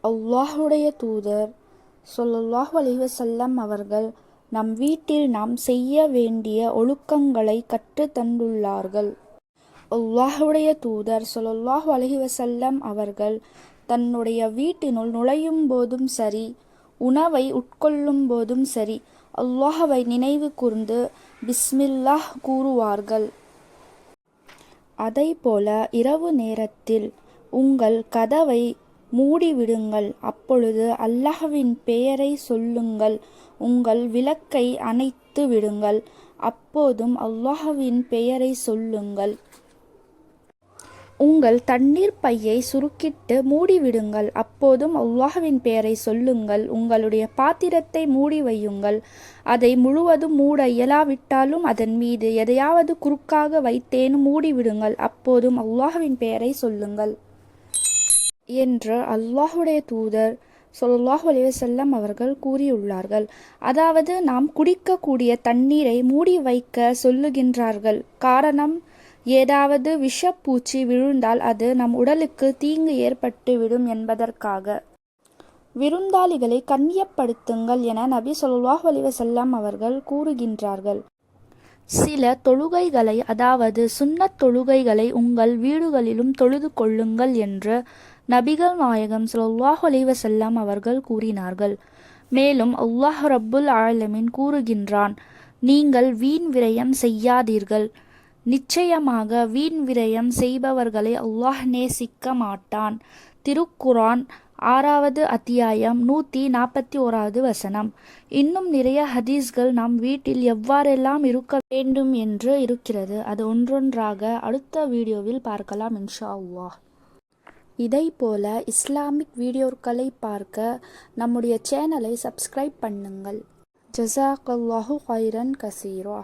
அல்லாஹுடைய தூதர் ஸல்லல்லாஹு அலைஹி வஸல்லம் அவர்கள் நம் வீட்டில் நாம் செய்ய வேண்டிய ஒழுக்கங்களை கற்றுத் தந்துள்ளார்கள். அல்லாஹுடைய தூதர் ஸல்லல்லாஹு அலைஹி வஸல்லம் அவர்கள் தன்னுடைய வீட்டினுள் நுழையும் போதும் சரி, உணவை உட்கொள்ளும் போதும் சரி, அல்லாஹ்வை நினைவு கூர்ந்து பிஸ்மில்லாஹ் கூறுவார்கள். அதைப்போல இரவு நேரத்தில் உங்கள் கதவை மூடிவிடுங்கள். அப்பொழுது அல்லாஹ்வின் பெயரை சொல்லுங்கள். உங்கள் விளக்கை அணைத்து விடுங்கள். அப்போதும் அல்லாஹ்வின் பெயரை சொல்லுங்கள். உங்கள் தண்ணீர் பையை சுருக்கிட்டு மூடிவிடுங்கள். அப்போதும் அல்லாஹ்வின் பெயரை சொல்லுங்கள். உங்களுடைய பாத்திரத்தை மூடி வையுங்கள். அதை முழுவதும் மூட இயலாவிட்டாலும் அதன் மீது எதையாவது குறுக்காக வைத்தேனும் மூடிவிடுங்கள். அப்போதும் அல்லாஹ்வின் பெயரை சொல்லுங்கள் என்று அல்லாஹுடைய தூதர் ஸல்லல்லாஹு அலைஹி வஸல்லம் அவர்கள் கூறியுள்ளார்கள். அதாவது நாம் குடிக்கக்கூடிய தண்ணீரை மூடி வைக்க சொல்லுகின்றார்கள். காரணம், ஏதாவது விஷப்பூச்சி விழுந்தால் அது நம் உடலுக்கு தீங்கு ஏற்பட்டு விடும் என்பதற்காக. விருந்தாளிகளை கண்ணியப்படுத்துங்கள் என நபி ஸல்லல்லாஹு அலைஹி வஸல்லம் அவர்கள் கூறுகின்றார்கள். சில தொழுகைகளை, அதாவது சுன்னத் தொழுகைகளை உங்கள் வீடுகளிலும் தொழுது கொள்ளுங்கள் என்று நபிகள் நாயகம் ஸல்லல்லாஹு அலைஹி வஸல்லம் அவர்கள் கூறினார்கள். மேலும் அல்லாஹ் ரப்புல் ஆலமீன் கூறுகின்றான், நீங்கள் வீண் விரயம் செய்யாதீர்கள். நிச்சயமாக வீண் விரயம் செய்பவர்களை அல்லாஹ் நேசிக்க மாட்டான். திருக்குர்ஆன் 6வது அத்தியாயம் 141வது வசனம். இன்னும் நிறைய ஹதீஸ்கள் நாம் வீட்டில் எவ்வாறெல்லாம் இருக்க வேண்டும் என்று இருக்கிறது. அது ஒன்றொன்றாக அடுத்த வீடியோவில் பார்க்கலாம் இன்ஷா அல்லாஹ். இதைப்போல இஸ்லாமிக் வீடியோக்களை பார்க்க நம்முடைய சேனலை சப்ஸ்கிரைப் பண்ணுங்கள். ஜஸாக்கல்லாஹு கைரன் கசீரா.